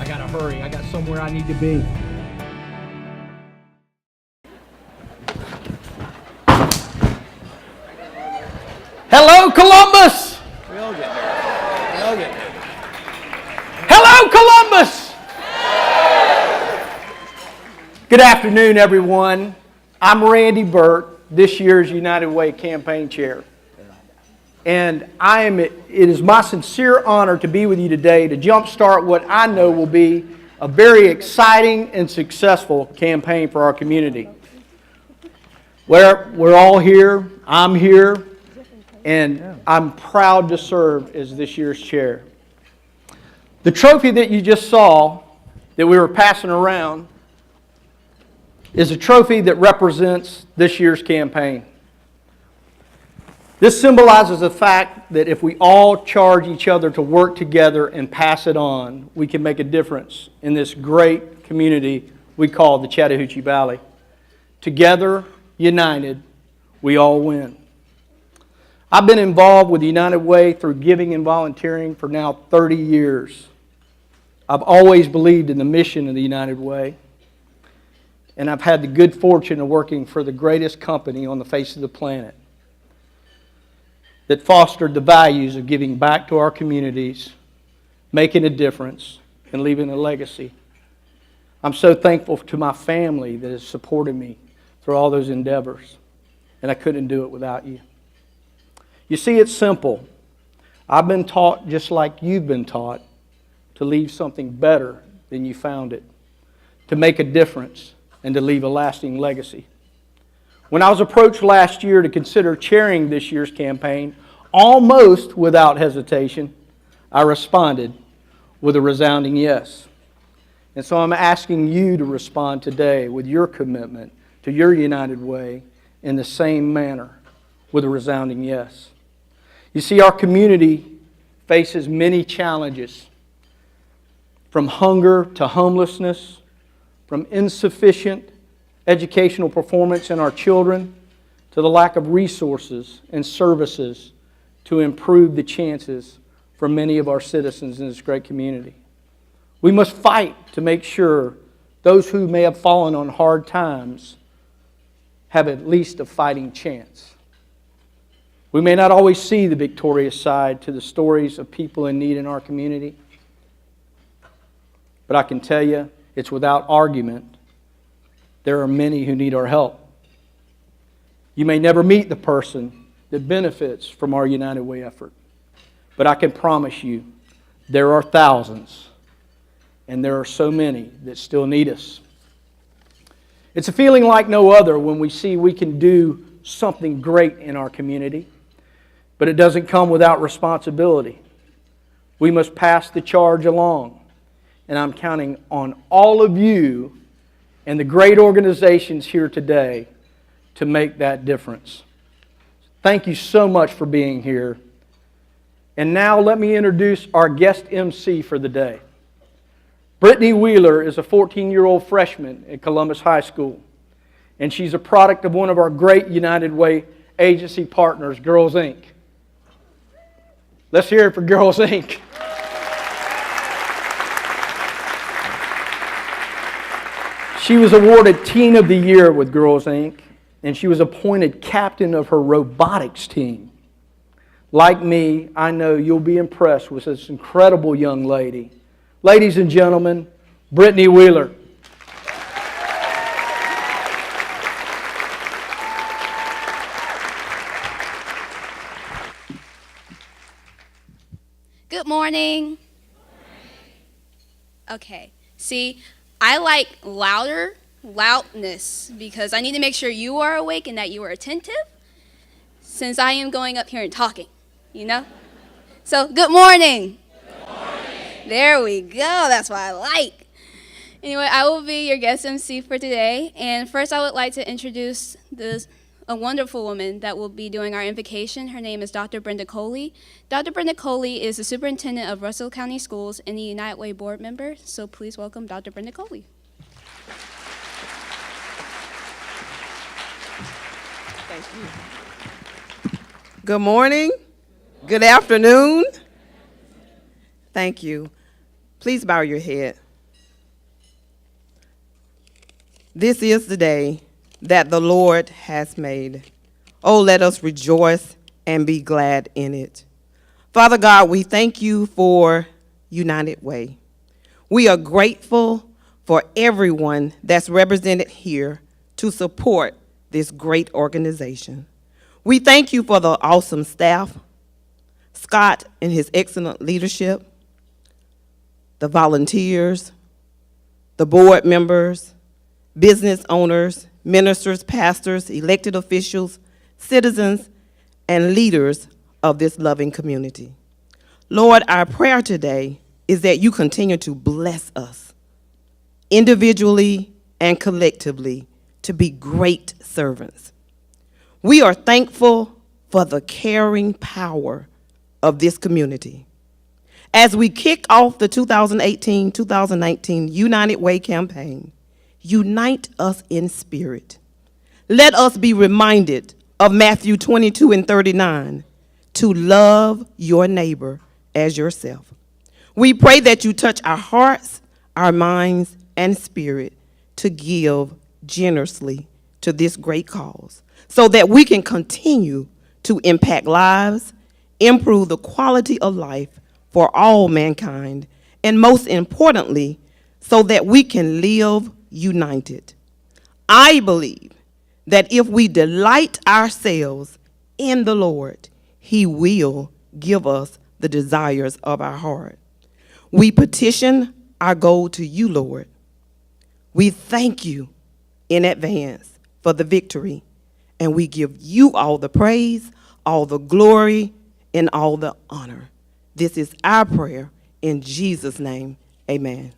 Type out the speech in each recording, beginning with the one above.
I gotta hurry. I got somewhere I need to be. Hello, Columbus! We all get there. We all get there. Hello, Columbus! Good afternoon, everyone. I'm Randy Burt, this year's United Way campaign chair. And it is my sincere honor to be with you today to jumpstart what I know will be a very exciting and successful campaign for our community. We're all here, I'm here, and I'm proud to serve as this year's chair. The trophy that you just saw that we were passing around is a trophy that represents this year's campaign. This symbolizes the fact that if we all charge each other to work together and pass it on, we can make a difference in this great community we call the Chattahoochee Valley. Together, united, we all win. I've been involved with the United Way through giving and volunteering for now 30 years. I've always believed in the mission of the United Way, and I've had the good fortune of working for the greatest company on the face of the planet that fostered the values of giving back to our communities, making a difference, and leaving a legacy. I'm so thankful to my family that has supported me through all those endeavors, and I couldn't do it without you. You see, it's simple. I've been taught, just like you've been taught, to leave something better than you found it, to make a difference, and to leave a lasting legacy. When I was approached last year to consider chairing this year's campaign, almost without hesitation, I responded with a resounding yes. And so I'm asking you to respond today with your commitment to your United Way in the same manner, with a resounding yes. You see, our community faces many challenges, from hunger to homelessness, from insufficient educational performance in our children, to the lack of resources and services to improve the chances for many of our citizens in this great community. We must fight to make sure those who may have fallen on hard times have at least a fighting chance. We may not always see the victorious side to the stories of people in need in our community, but I can tell you, it's without argument, there are many who need our help. You may never meet the person that benefits from our United Way effort, but I can promise you there are thousands, and there are so many that still need us. It's a feeling like no other when we see we can do something great in our community, but it doesn't come without responsibility. We must pass the charge along, and I'm counting on all of you and the great organizations here today to make that difference. Thank you so much for being here. And now let me introduce our guest MC for the day. Brittany Wheeler is a 14-year-old freshman at Columbus High School, and she's a product of one of our great United Way agency partners, Girls Inc. Let's hear it for Girls Inc. She was awarded Teen of the Year with Girls Inc., and she was appointed captain of her robotics team. Like me, I know you'll be impressed with this incredible young lady. Ladies and gentlemen, Brittany Wheeler. Good morning. Okay, see, I like loudness, because I need to make sure you are awake and that you are attentive, since I am going up here and talking, you know? So, good morning. Good morning. There we go. That's what I like. Anyway, I will be your guest MC for today. And first, I would like to introduce a wonderful woman that will be doing our invocation. Her name is Dr. Brenda Coley. Dr. Brenda Coley is the superintendent of Russell County Schools and the United Way board member. So please welcome Dr. Brenda Coley. Thank you. Good morning. Good afternoon. Thank you. Please bow your head This is the day that the Lord has made. Oh, let us rejoice and be glad in it. Father God, we thank you for United Way. We are grateful for everyone that's represented here to support this great organization. We thank you for the awesome staff, Scott and his excellent leadership, the volunteers, the board members, business owners, ministers, pastors, elected officials, citizens, and leaders of this loving community. Lord, our prayer today is that you continue to bless us individually and collectively to be great servants. We are thankful for the caring power of this community. As we kick off the 2018-2019 United Way campaign, unite us in spirit. Let us be reminded of Matthew 22:39, to love your neighbor as yourself. We pray that you touch our hearts, our minds, and spirit to give generously to this great cause so that we can continue to impact lives, improve the quality of life for all mankind, and most importantly, so that we can live united. I believe that if we delight ourselves in the Lord, he will give us the desires of our heart. We petition our goal to you, Lord. We thank you in advance for the victory, and we give you all the praise, all the glory, and all the honor. This is our prayer in Jesus' name, amen.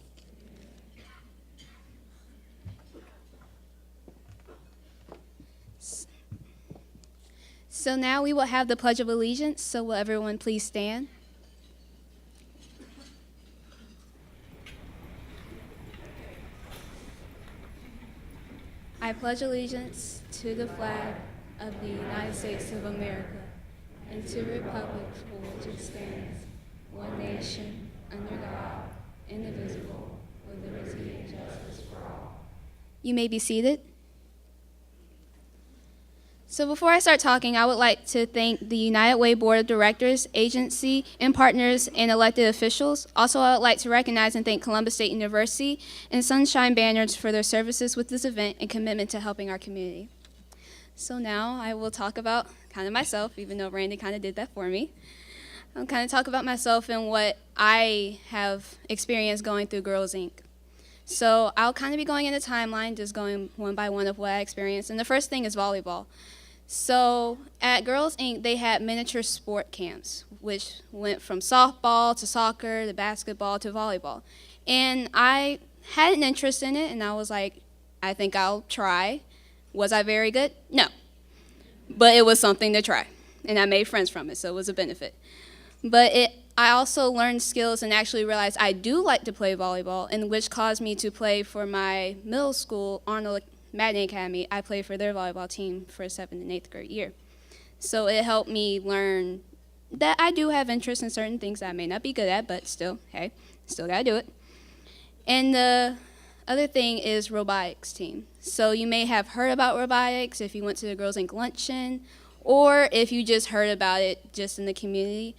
So now we will have the Pledge of Allegiance, so will everyone please stand? I pledge allegiance to the flag of the United States of America and to the republic for which it stands, one nation, under God, indivisible, with liberty and justice for all. You may be seated. So before I start talking, I would like to thank the United Way Board of Directors, agency, and partners, and elected officials. Also, I would like to recognize and thank Columbus State University and Sunshine Banners for their services with this event and commitment to helping our community. So now I will talk about kind of myself, even though Randy kind of did that for me. I'll kind of talk about myself and what I have experienced going through Girls Inc. So I'll kind of be going in the timeline, just going one by one of what I experienced. And the first thing is volleyball. So at Girls Inc., they had miniature sport camps, which went from softball to soccer to basketball to volleyball. And I had an interest in it, and I was like, I think I'll try. Was I very good? No. But it was something to try, and I made friends from it, so it was a benefit. But I also learned skills and actually realized I do like to play volleyball, and which caused me to play for my middle school, Arnold Madden Academy. I played for their volleyball team for 7th and 8th grade year. So it helped me learn that I do have interest in certain things that I may not be good at, but still, hey, still gotta do it. And the other thing is robotics team. So you may have heard about robotics if you went to the Girls Inc. luncheon, or if you just heard about it just in the community.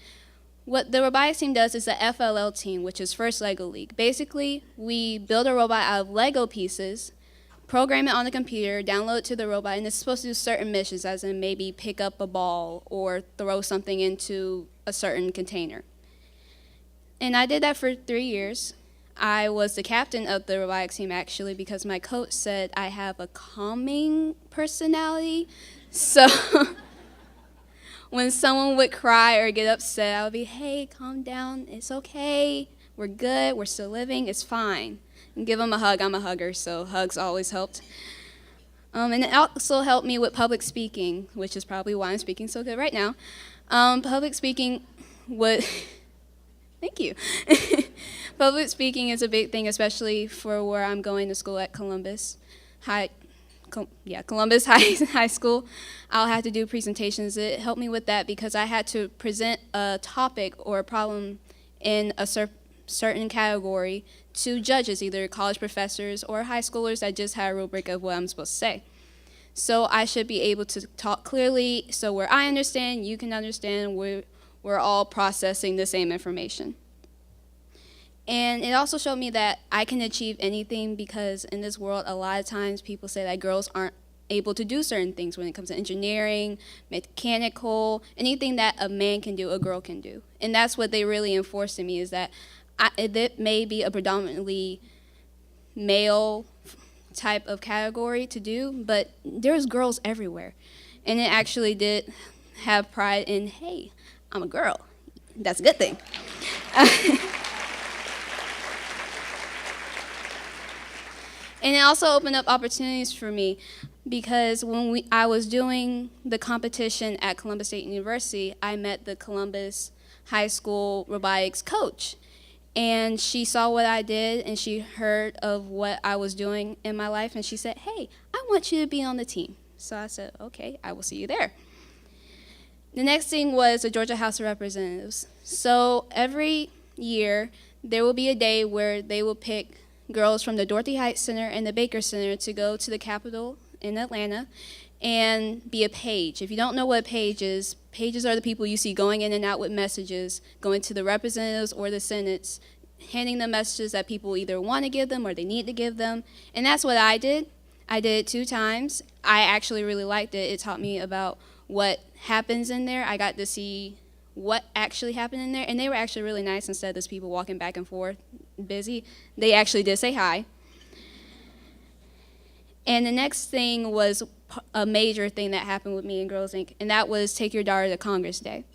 What the robotics team does is the FLL team, which is First Lego League. Basically, we build a robot out of Lego pieces, program it on the computer, download it to the robot, and it's supposed to do certain missions, as in maybe pick up a ball or throw something into a certain container. And I did that for 3 years. I was the captain of the robotics team, actually, because my coach said I have a calming personality. So when someone would cry or get upset, I would be, hey, calm down, it's okay, we're good, we're still living, it's fine. And give them a hug. I'm a hugger, so hugs always helped. And it also helped me with public speaking, which is probably why I'm speaking so good right now. Public speaking would, thank you. Public speaking is a big thing, especially for where I'm going to school at Columbus Columbus High School. I'll have to do presentations. It helped me with that because I had to present a topic or a problem in a certain category to judges, either college professors or high schoolers that just had a rubric of what I'm supposed to say. So I should be able to talk clearly, so where I understand, you can understand, we're all processing the same information. And it also showed me that I can achieve anything, because in this world, a lot of times people say that girls aren't able to do certain things when it comes to engineering, mechanical, anything that a man can do, a girl can do. And that's what they really enforced in me, is that it may be a predominantly male type of category to do, but there's girls everywhere. And it actually did have pride in, hey, I'm a girl. That's a good thing. And it also opened up opportunities for me, because when I was doing the competition at Columbus State University, I met the Columbus High School robotics coach. And she saw what I did, and she heard of what I was doing in my life, and she said, hey, I want you to be on the team. So I said, okay, I will see you there. The next thing was the Georgia House of Representatives. So every year, there will be a day where they will pick girls from the Dorothy Heights Center and the Baker Center to go to the Capitol in Atlanta and be a page. If you don't know what a page is, pages are the people you see going in and out with messages, going to the representatives or the senates, handing them messages that people either want to give them or they need to give them. And that's what I did. I did it 2 times. I actually really liked it. It taught me about what happens in there. I got to see what actually happened in there, and they were actually really nice. Instead of just people walking back and forth busy, they actually did say hi. And the next thing was a major thing that happened with me in Girls Inc., and that was Take Your Daughter to Congress Day.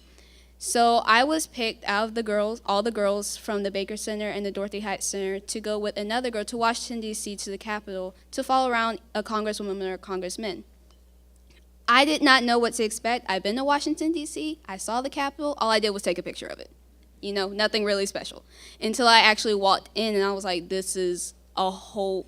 So I was picked out of the girls, all the girls from the Baker Center and the Dorothy Heights Center, to go with another girl to Washington, D.C., to the Capitol, to follow around a congresswoman or a congressman. I did not know what to expect. I've been to Washington, D.C., I saw the Capitol, all I did was take a picture of it. You know, nothing really special. Until I actually walked in, and I was like, this is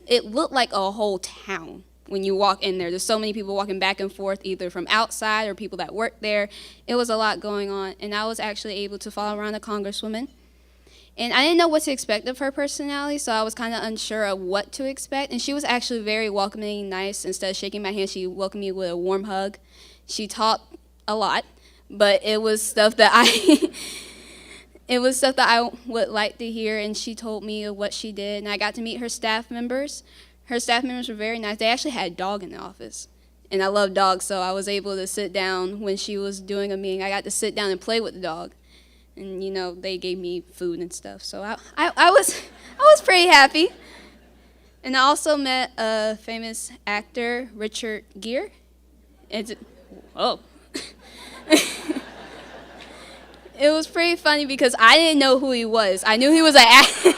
it looked like a whole town when you walk in there. There's so many people walking back and forth, either from outside or people that work there. It was a lot going on, and I was actually able to follow around a congresswoman. And I didn't know what to expect of her personality, so I was kind of unsure of what to expect. And she was actually very welcoming, nice. Instead of shaking my hand, she welcomed me with a warm hug. She talked a lot, but it was stuff that I would like to hear, and she told me of what she did, and I got to meet her staff members. Her staff members were very nice. They actually had a dog in the office, and I love dogs, so I was able to sit down when she was doing a meeting. I got to sit down and play with the dog, and you know, they gave me food and stuff, so I was pretty happy. And I also met a famous actor, Richard Gere. It was pretty funny because I didn't know who he was. I knew he was an actor.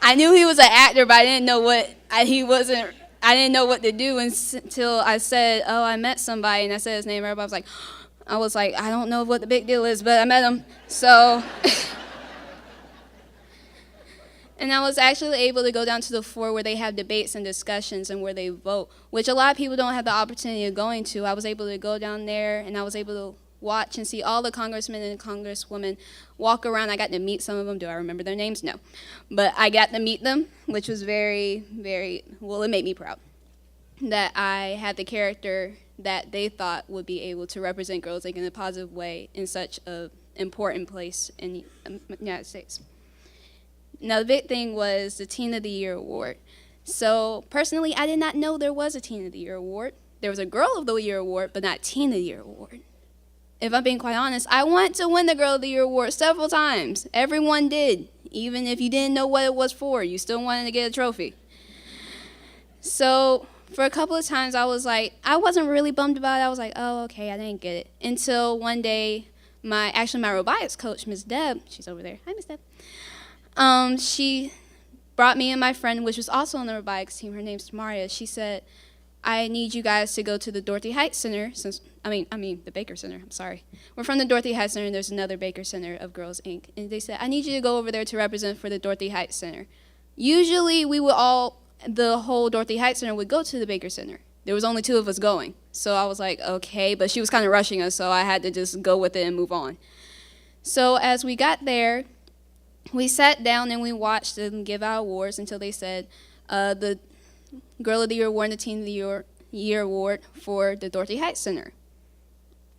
I knew he was an actor, but I didn't know I didn't know what to do until I said, "Oh, I met somebody," and I said his name. Everybody was like, I don't know what the big deal is, but I met him. So, and I was actually able to go down to the floor where they have debates and discussions and where they vote, which a lot of people don't have the opportunity of going to. I was able to go down there, and I was able to watch and see all the congressmen and congresswomen walk around. I got to meet some of them. Do I remember their names? No. But I got to meet them, which was very, very, well, it made me proud that I had the character that they thought would be able to represent Girls Inc. in a positive way in such an important place in the United States. Now, the big thing was the Teen of the Year award. So, personally, I did not know there was a Teen of the Year award. There was a Girl of the Year award, but not Teen of the Year award. If I'm being quite honest, I wanted to win the Girl of the Year award several times. Everyone did. Even if you didn't know what it was for, you still wanted to get a trophy. So for a couple of times, I was like, I wasn't really bummed about it. I was like, oh, okay, I didn't get it. Until one day, my robotics coach, Ms. Deb, she's over there. Hi, Ms. Deb. She brought me and my friend, which was also on the robotics team. Her name's Tamaria. She said, I need you guys to go to the Dorothy Heights Center, the Baker Center, I'm sorry. We're from the Dorothy Heights Center, and there's another Baker Center of Girls Inc. And they said, I need you to go over there to represent for the Dorothy Heights Center. Usually, the whole Dorothy Heights Center would go to the Baker Center. There was only 2 of us going. So I was like, okay, but she was kind of rushing us, so I had to just go with it and move on. So as we got there, we sat down and we watched them give out awards until they said the Girl of the Year Award and the Teen of the Year Award for the Dorothy Heights Center.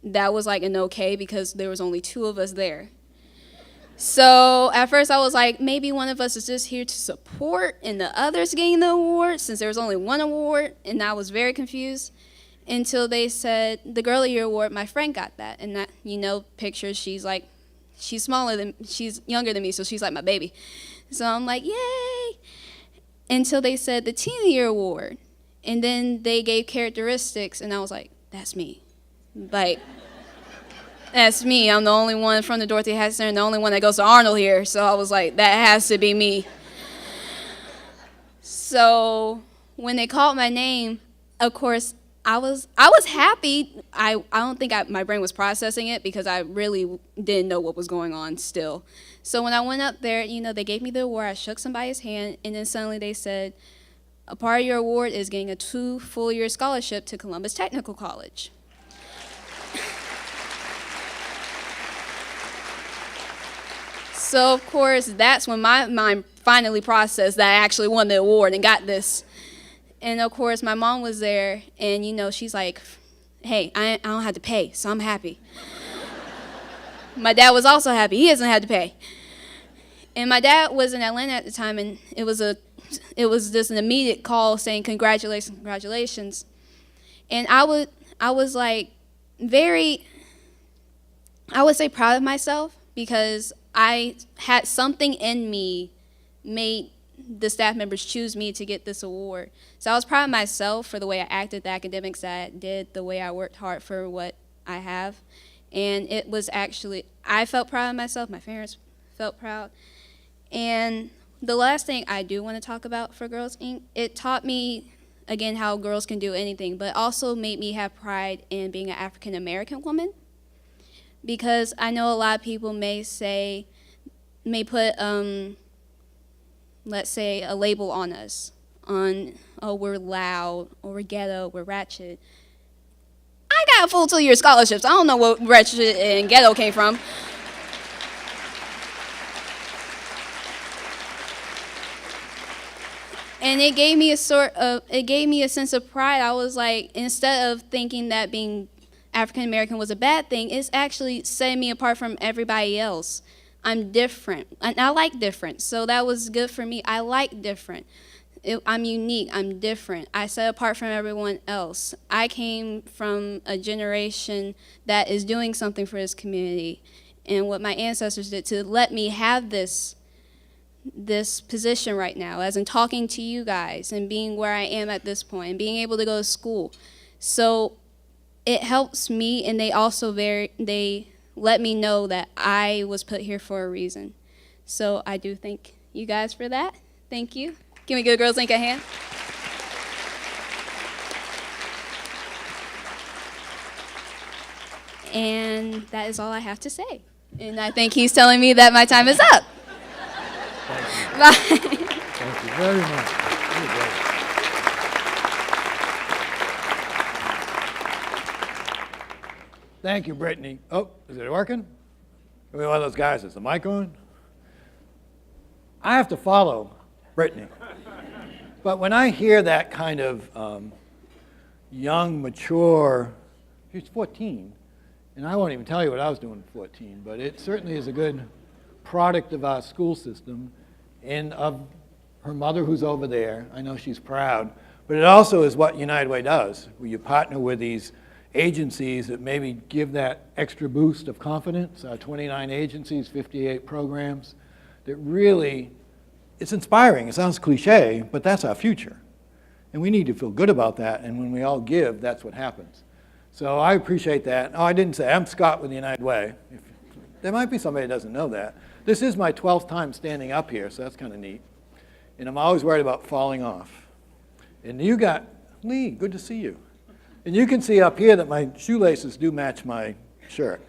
That was like an okay because there was only 2 of us there. So at first I was like, maybe one of us is just here to support and the others getting the award since there was only 1 award, and I was very confused until they said the Girl of the Year Award, my friend got that. And that, pictures, she's younger than me, so she's like my baby. So I'm like, yay! Until they said the Teen of the Year Award. And then they gave characteristics, and I was like, that's me. Like, that's me. I'm the only one from the Dorothy Heights Center and the only one that goes to Arnold here. So I was like, that has to be me. So when they called my name, of course, I was happy. I don't think my brain was processing it because I really didn't know what was going on still. So when I went up there, they gave me the award. I shook somebody's hand, and then suddenly they said, a part of your award is getting a 2 full-year scholarship to Columbus Technical College. So, of course, that's when my mind finally processed that I actually won the award and got this. And, of course, my mom was there, and, she's like, hey, I don't have to pay, so I'm happy. My dad was also happy. He hasn't had to pay. And my dad was in Atlanta at the time, and it was just an immediate call saying, congratulations, congratulations. And I was like I would say proud of myself because I had something in me made the staff members choose me to get this award. So I was proud of myself for the way I acted, the academics that I did, the way I worked hard for what I have. And it was actually, I felt proud of myself, my parents felt proud. And the last thing I do want to talk about for Girls Inc., it taught me, again, how girls can do anything, but also made me have pride in being an African American woman. Because I know a lot of people may put, let's say, a label on us, oh, we're loud, or we're ghetto, we're ratchet. I got full 2-year scholarships. I don't know what ratchet and ghetto came from. And it gave me a sense of pride. I was like, instead of thinking that being African American was a bad thing, it's actually setting me apart from everybody else. I'm different, and I like different, so that was good for me. I like different. I'm unique, I'm different. I set apart from everyone else. I came from a generation that is doing something for this community, and what my ancestors did to let me have this position right now, as in talking to you guys and being where I am at this point and being able to go to school. So it helps me, and they also they let me know that I was put here for a reason. So I do thank you guys for that. Thank you. Can we give Girls Inc. a hand? And that is all I have to say. And I think he's telling me that my time is up. Bye. Thank you very much. You're great. Thank you, Brittany. Oh, is it working? Are we one of those guys? Is the mic on? I have to follow Brittany. But when I hear that kind of young, mature, she's 14, and I won't even tell you what I was doing at 14, but it certainly is a good product of our school system and of her mother who's over there. I know she's proud, but it also is what United Way does, where you partner with these agencies that maybe give that extra boost of confidence, 29 agencies, 58 programs, that really, it's inspiring. It sounds cliche, but that's our future. And we need to feel good about that, and when we all give, that's what happens. So I appreciate that. Oh, I didn't say, I'm Scott with the United Way. There might be somebody that doesn't know that. This is my 12th time standing up here, so that's kind of neat. And I'm always worried about falling off. And you got, Lee, good to see you. And you can see up here that my shoelaces do match my shirt.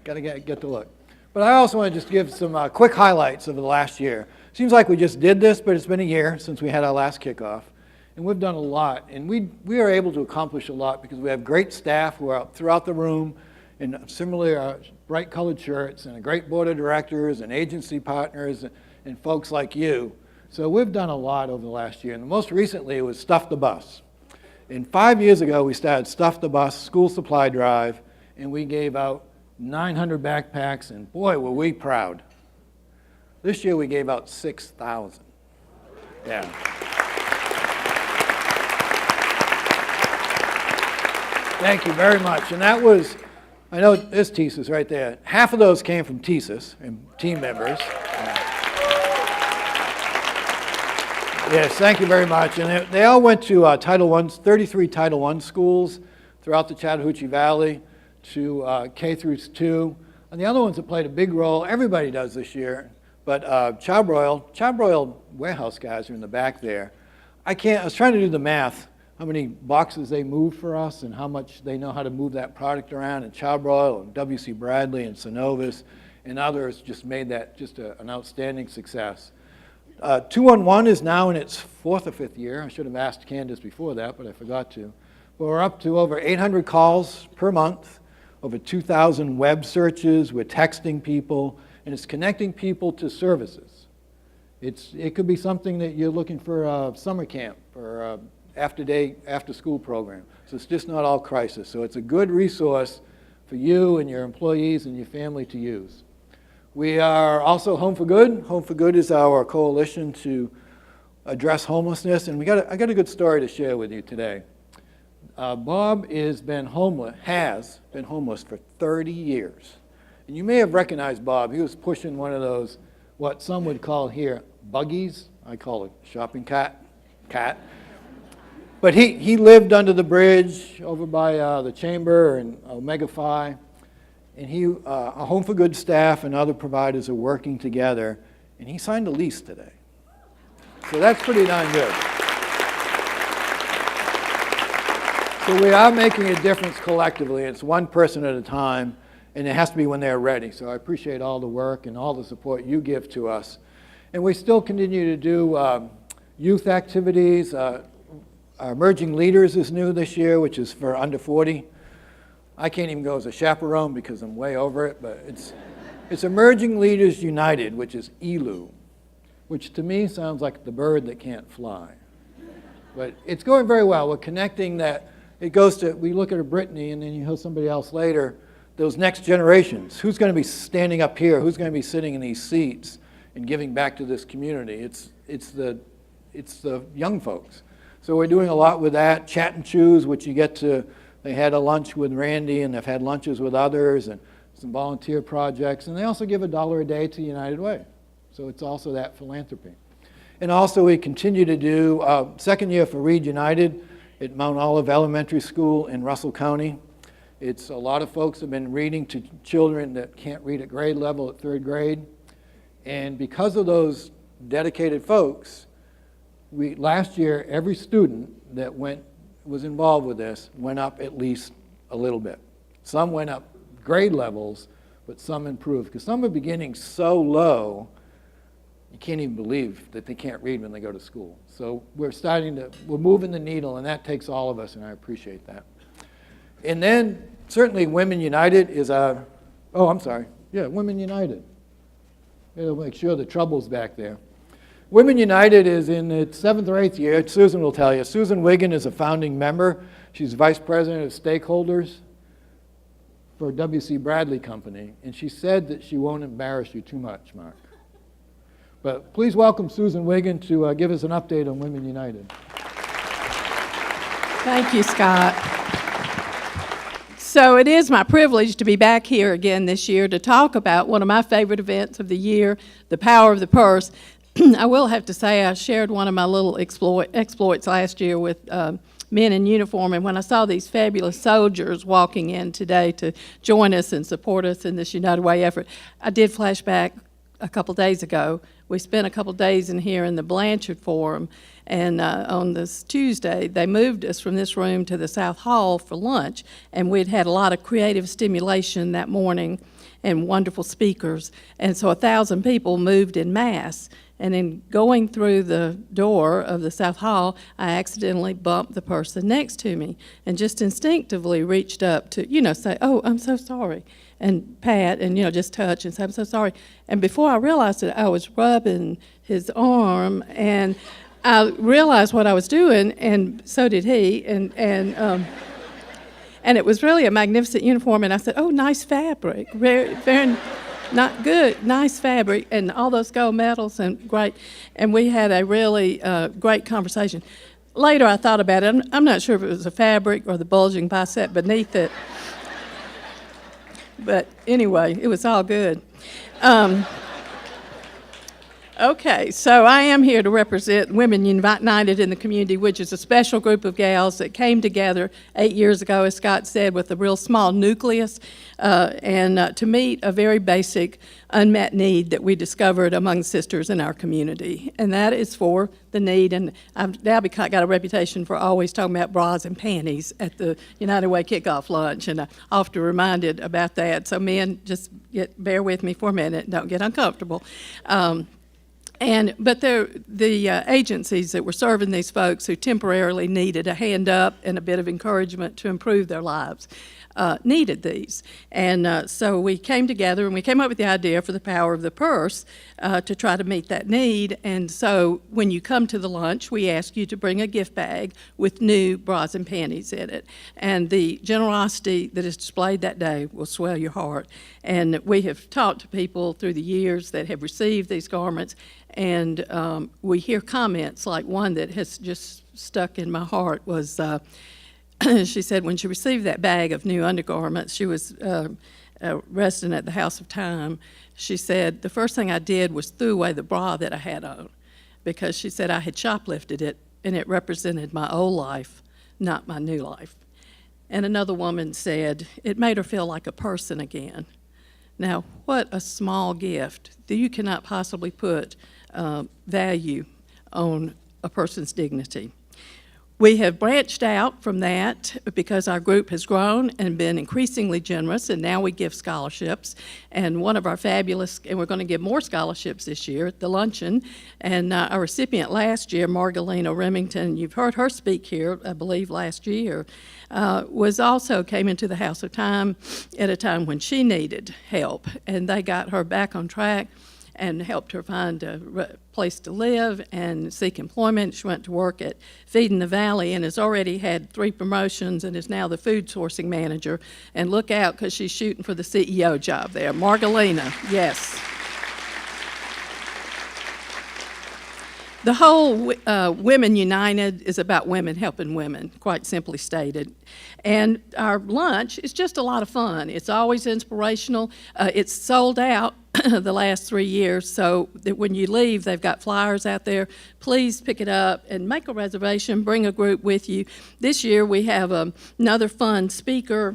Got to get the look. But I also want to just give some quick highlights of the last year. Seems like we just did this, but it's been a year since we had our last kickoff. And we've done a lot. And we are able to accomplish a lot because we have great staff who are out throughout the room. And similarly, our bright colored shirts and a great board of directors and agency partners and folks like you. So we've done a lot over the last year. And most recently it was Stuff the Bus. And 5 years ago we started Stuff the Bus school supply drive, and we gave out 900 backpacks, and boy, were we proud. This year we gave out 6,000. Yeah. Thank you very much. And that was, I know there's TSIS right there. Half of those came from TSIS and team members. Yes, thank you very much. And they all went to Title I, 33 Title I schools throughout the Chattahoochee Valley to K through 2. And the other ones that played a big role, everybody does this year, but Charbroil warehouse guys are in the back there. I was trying to do the math, how many boxes they moved for us and how much they know how to move that product around. And Charbroil and W.C. Bradley and Synovus and others just made that just an outstanding success. 211 is now in its 4th or 5th year. I should have asked Candace before that, but I forgot to. But we're up to over 800 calls per month, over 2,000 web searches. We're texting people, and it's connecting people to services. It could be something that you're looking for a summer camp or after school program. So it's just not all crisis. So it's a good resource for you and your employees and your family to use. We are also Home for Good. Home for Good is our coalition to address homelessness, and I got a good story to share with you today. Bob has been homeless for 30 years. And you may have recognized Bob. He was pushing one of those, what some would call here, buggies. I call it shopping cat. But he lived under the bridge over by the Chamber and Omega Phi. And a Home for Good staff and other providers are working together. And he signed a lease today. So that's pretty darn good. So we are making a difference collectively. It's one person at a time, and it has to be when they're ready. So I appreciate all the work and all the support you give to us. And we still continue to do youth activities. Our Emerging Leaders is new this year, which is for under 40. I can't even go as a chaperone because I'm way over it, but it's Emerging Leaders United, which is ELU, which to me sounds like the bird that can't fly. But it's going very well. We're connecting that. We look at a Brittany, and then you hear somebody else later, those next generations. Who's going to be standing up here? Who's going to be sitting in these seats and giving back to this community? It's the young folks. So we're doing a lot with that. Chat and Choose, which they had a lunch with Randy, and they've had lunches with others, and some volunteer projects. And they also give $1 a day to United Way. So it's also that philanthropy. And also we continue to do second year for Read United at Mount Olive Elementary School in Russell County. It's a lot of folks have been reading to children that can't read at grade level at 3rd grade. And because of those dedicated folks, last year, every student that was involved with this went up at least a little bit. Some went up grade levels, but some improved. Because some are beginning so low, you can't even believe that they can't read when they go to school. So we're moving the needle, and that takes all of us, and I appreciate that. And then certainly Women United is Women United. It'll make sure the trouble's back there. Women United is in its 7th or 8th year. Susan will tell you. Susan Wiggin is a founding member. She's vice president of stakeholders for W.C. Bradley Company. And she said that she won't embarrass you too much, Mark. But please welcome Susan Wiggin to give us an update on Women United. Thank you, Scott. So it is my privilege to be back here again this year to talk about one of my favorite events of the year, the Power of the Purse. I will have to say I shared one of my little exploits last year with men in uniform, and when I saw these fabulous soldiers walking in today to join us and support us in this United Way effort, I did flash back a couple days ago. We spent a couple days in here in the Blanchard Forum, and on this Tuesday, they moved us from this room to the South Hall for lunch, and we'd had a lot of creative stimulation that morning. and wonderful speakers. And so 1,000 people moved en masse. And in going through the door of the South Hall, I accidentally bumped the person next to me and just instinctively reached up to, say, "Oh, I'm so sorry," and pat and, just touch and say, "I'm so sorry." And before I realized it, I was rubbing his arm, and I realized what I was doing, and so did he. And it was really a magnificent uniform, and I said, "Oh, nice fabric, very, very not good, nice fabric," and all those gold medals, and great. And we had a really great conversation. Later, I thought about it. I'm not sure if it was the fabric or the bulging bicep beneath it. But anyway, it was all good. Okay, so I am here to represent Women United in the Community, which is a special group of gals that came together 8 years ago, as Scott said, with a real small nucleus, and to meet a very basic unmet need that we discovered among sisters in our community. And that is for the need, and I've now got a reputation for always talking about bras and panties at the United Way kickoff lunch, and I'm often reminded about that. So men, just bear with me for a minute, don't get uncomfortable. But the agencies that were serving these folks who temporarily needed a hand up and a bit of encouragement to improve their lives needed these. And so we came together and we came up with the idea for the Power of the Purse to try to meet that need. And so when you come to the lunch, we ask you to bring a gift bag with new bras and panties in it. And the generosity that is displayed that day will swell your heart. And we have talked to people through the years that have received these garments, and we hear comments like one that has just stuck in my heart was, she said when she received that bag of new undergarments, she was a resident at the House of Time. She said, "The first thing I did was threw away the bra that I had on," because she said I had shoplifted it and it represented my old life, not my new life. And another woman said it made her feel like a person again. Now, what a small gift. You cannot possibly put value on a person's dignity. We have branched out from that because our group has grown and been increasingly generous, and now we give scholarships. And one of our and we're going to give more scholarships this year at the luncheon. And our recipient last year, Margalina Remington, you've heard her speak here, I believe, last year, came into the House of Time at a time when she needed help. And they got her back on track and helped her find a place to live and seek employment. She went to work at Feeding the Valley and has already had 3 promotions and is now the food sourcing manager. And look out, because she's shooting for the CEO job there. Margalina, yes. The whole Women United is about women helping women, quite simply stated. And our lunch is just a lot of fun. It's always inspirational. It's sold out the last 3 years, so that when you leave, they've got flyers out there. Please pick it up and make a reservation. Bring a group with you. This year we have another fun speaker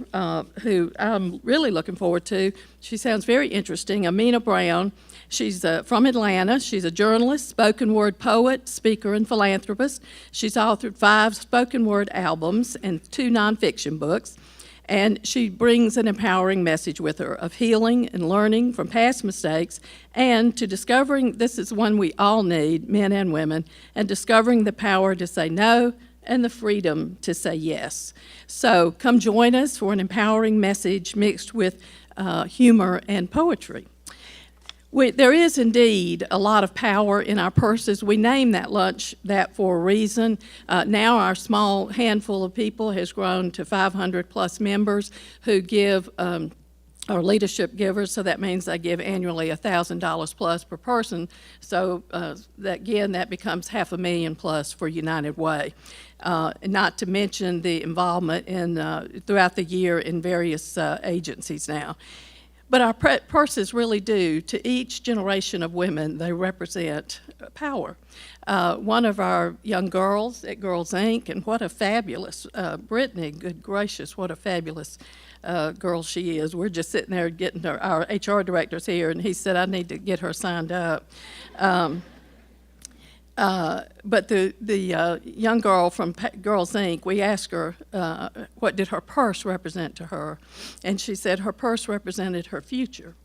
who I'm really looking forward to. She sounds very interesting, Amina Brown. She's from Atlanta. She's a journalist, spoken word poet, speaker, and philanthropist. She's authored 5 spoken word albums and 2 nonfiction books. And she brings an empowering message with her of healing and learning from past mistakes, and to discovering, this is one we all need, men and women, and discovering the power to say no and the freedom to say yes. So come join us for an empowering message mixed with humor and poetry. There is indeed a lot of power in our purses. We name that lunch that for a reason. Now our small handful of people has grown to 500 plus members who give, are leadership givers, so that means they give annually $1,000 plus per person. So that becomes $500,000 plus for United Way. Not to mention the involvement in throughout the year in various agencies now. But our purses really do, to each generation of women, they represent power. One of our young girls at Girls Inc., and what a fabulous, Brittany, good gracious, what a fabulous girl she is. We're just sitting there getting her, our HR director's here, and he said, I need to get her signed up. But the young girl from Girls Inc., we asked her what did her purse represent to her, and she said her purse represented her future.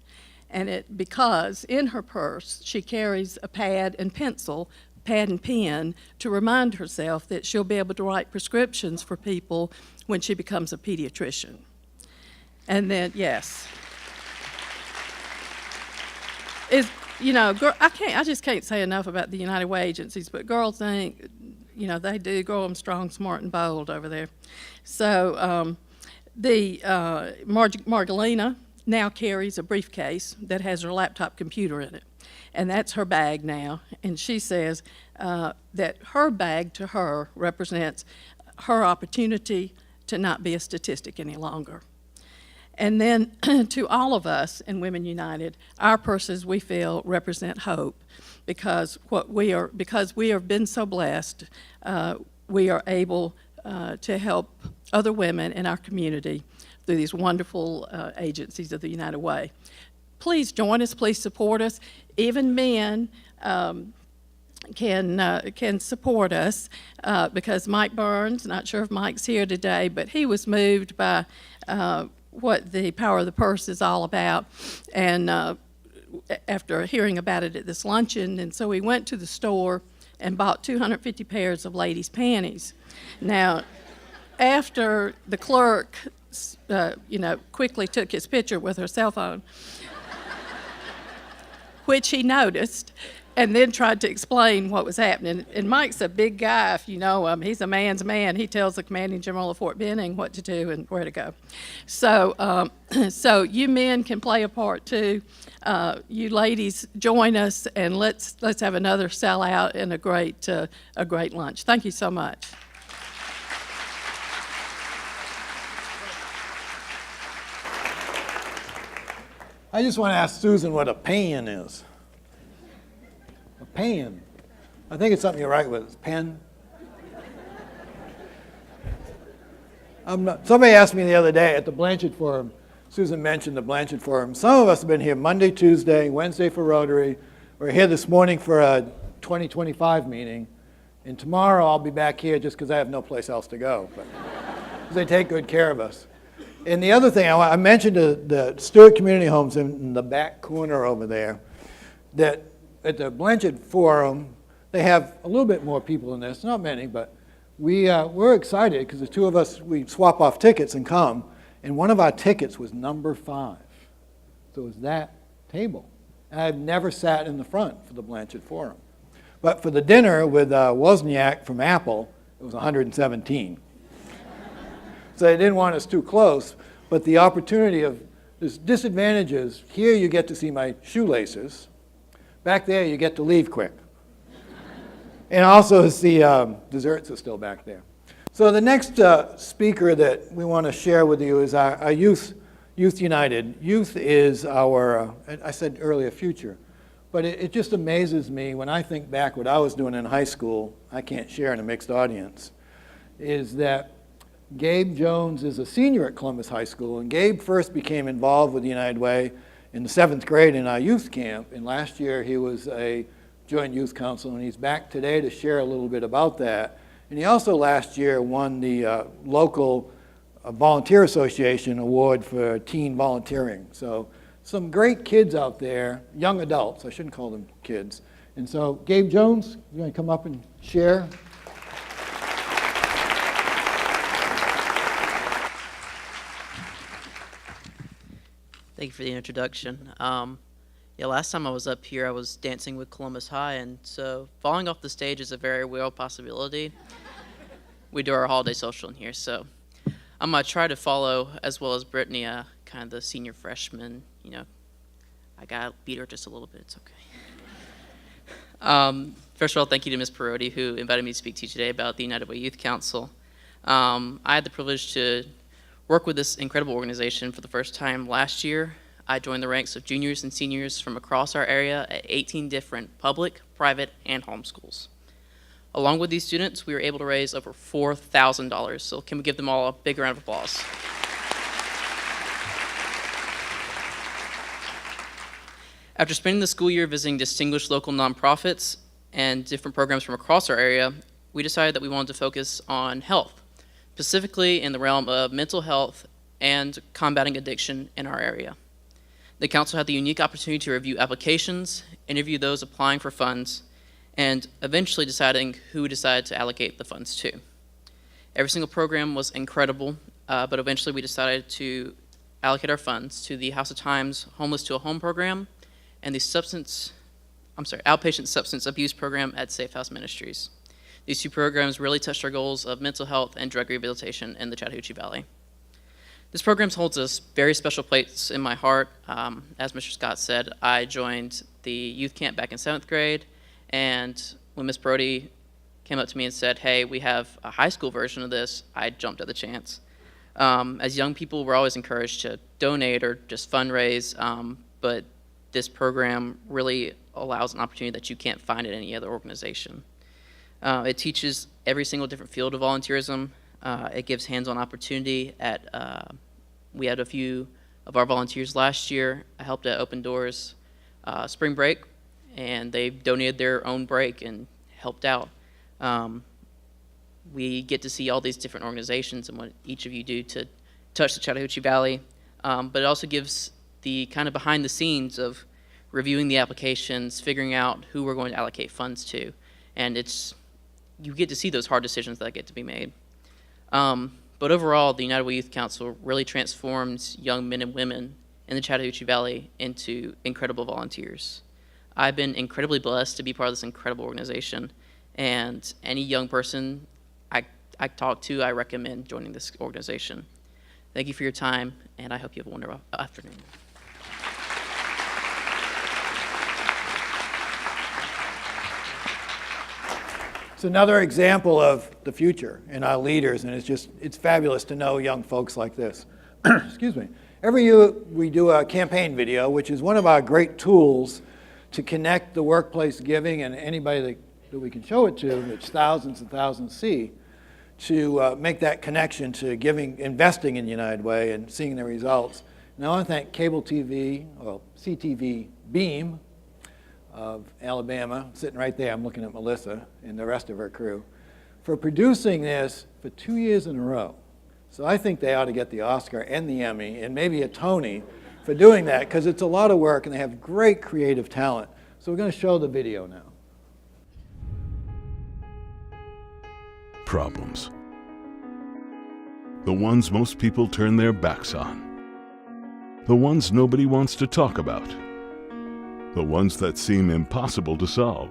And because in her purse she carries a pad and pen to remind herself that she'll be able to write prescriptions for people when she becomes a pediatrician. And then, yes. I just can't say enough about the United Way agencies, but Girls Inc., they do grow them strong, smart, and bold over there. So Margalina now carries a briefcase that has her laptop computer in it, and that's her bag now. And she says that her bag to her represents her opportunity to not be a statistic any longer. And then to all of us in Women United, our purses, we feel, represent hope, because we have been so blessed, we are able to help other women in our community through these wonderful agencies of the United Way. Please join us, please support us. Even men can support us, because Mike Burns, not sure if Mike's here today, but he was moved by what the Power of the Purse is all about, and after hearing about it at this luncheon, and so he went to the store and bought 250 pairs of ladies' panties. Now, after the clerk, quickly took his picture with her cell phone, which he noticed, and then tried to explain what was happening. And Mike's a big guy, if you know him. He's a man's man. He tells the commanding general of Fort Benning what to do and where to go. So, so you men can play a part too. You ladies join us, and let's have another sellout and a great lunch. Thank you so much. I just want to ask Susan what a pan is. A pan. I think it's something you write with. Pen. Somebody asked me the other day at the Blanchard Forum, Susan mentioned the Blanchard Forum. Some of us have been here Monday, Tuesday, Wednesday for Rotary. We're here this morning for a 2025 meeting. And tomorrow I'll be back here just because I have no place else to go. But they take good care of us. And the other thing, I mentioned the Stewart Community Homes in the back corner over there, that at the Blanchard Forum, they have a little bit more people in this, not many, but we're excited because the two of us, we swap off tickets and come, and one of our tickets was number 5. So it was that table. And I've never sat in the front for the Blanchard Forum. But for the dinner with Wozniak from Apple, it was 117. So they didn't want us too close, but the opportunity of, there's disadvantages. Here you get to see my shoelaces. Back there you get to leave quick. And also the desserts are still back there. So the next speaker that we want to share with you is our Youth United. Youth is our, I said earlier, future. But it just amazes me when I think back what I was doing in high school, I can't share in a mixed audience, is that Gabe Jones is a senior at Columbus High School, and Gabe first became involved with the United Way in the 7th grade in our youth camp, and last year he was a joint youth council, and he's back today to share a little bit about that. And he also last year won the local Volunteer Association award for teen volunteering. So some great kids out there, young adults, I shouldn't call them kids. And so Gabe Jones, you want to come up and share? Thank you for the introduction. Last time I was up here, I was dancing with Columbus High, and so falling off the stage is a very real possibility. We do our holiday social in here, so I'm going to try to follow, as well as Brittany, kind of the senior freshman. I got to beat her just a little bit. It's okay. First of all, thank you to Ms. Perotti, who invited me to speak to you today about the United Way Youth Council. I had the privilege to work with this incredible organization for the first time last year. I joined the ranks of juniors and seniors from across our area at 18 different public, private, and home schools. Along with these students, we were able to raise over $4,000, so can we give them all a big round of applause? After spending the school year visiting distinguished local nonprofits, and different programs from across our area, we decided that we wanted to focus on health, specifically in the realm of mental health and combating addiction in our area. The council had the unique opportunity to review applications, interview those applying for funds, and eventually deciding who we decided to allocate the funds to. Every single program was incredible, but eventually we decided to allocate our funds to the House of Times Homeless to a Home program and the outpatient substance abuse program at Safe House Ministries. These two programs really touched our goals of mental health and drug rehabilitation in the Chattahoochee Valley. This program holds a very special place in my heart. As Mr. Scott said, I joined the youth camp back in 7th grade, and when Ms. Brody came up to me and said, hey, we have a high school version of this, I jumped at the chance. As young people, we're always encouraged to donate or just fundraise, but this program really allows an opportunity that you can't find at any other organization. It teaches every single different field of volunteerism. It gives hands-on opportunity we had a few of our volunteers last year. I helped at Open Doors spring break, and they donated their own break and helped out. We get to see all these different organizations and what each of you do to touch the Chattahoochee Valley, but it also gives the kind of behind the scenes of reviewing the applications, figuring out who we're going to allocate funds to, and you get to see those hard decisions that get to be made. But overall, the United Way Youth Council really transforms young men and women in the Chattahoochee Valley into incredible volunteers. I've been incredibly blessed to be part of this incredible organization, and any young person I talk to, I recommend joining this organization. Thank you for your time, and I hope you have a wonderful afternoon. It's another example of the future and our leaders, and it's fabulous to know young folks like this. Excuse me. Every year we do a campaign video, which is one of our great tools to connect the workplace giving and anybody that we can show it to, which thousands and thousands see, to make that connection to investing in United Way and seeing the results. And I want to thank Cable TV, well, CTV Beam of Alabama, sitting right there, I'm looking at Melissa and the rest of her crew, for producing this for 2 years in a row. So I think they ought to get the Oscar and the Emmy and maybe a Tony for doing that, because it's a lot of work and they have great creative talent. So we're going to show the video now. Problems. The ones most people turn their backs on. The ones nobody wants to talk about. The ones that seem impossible to solve.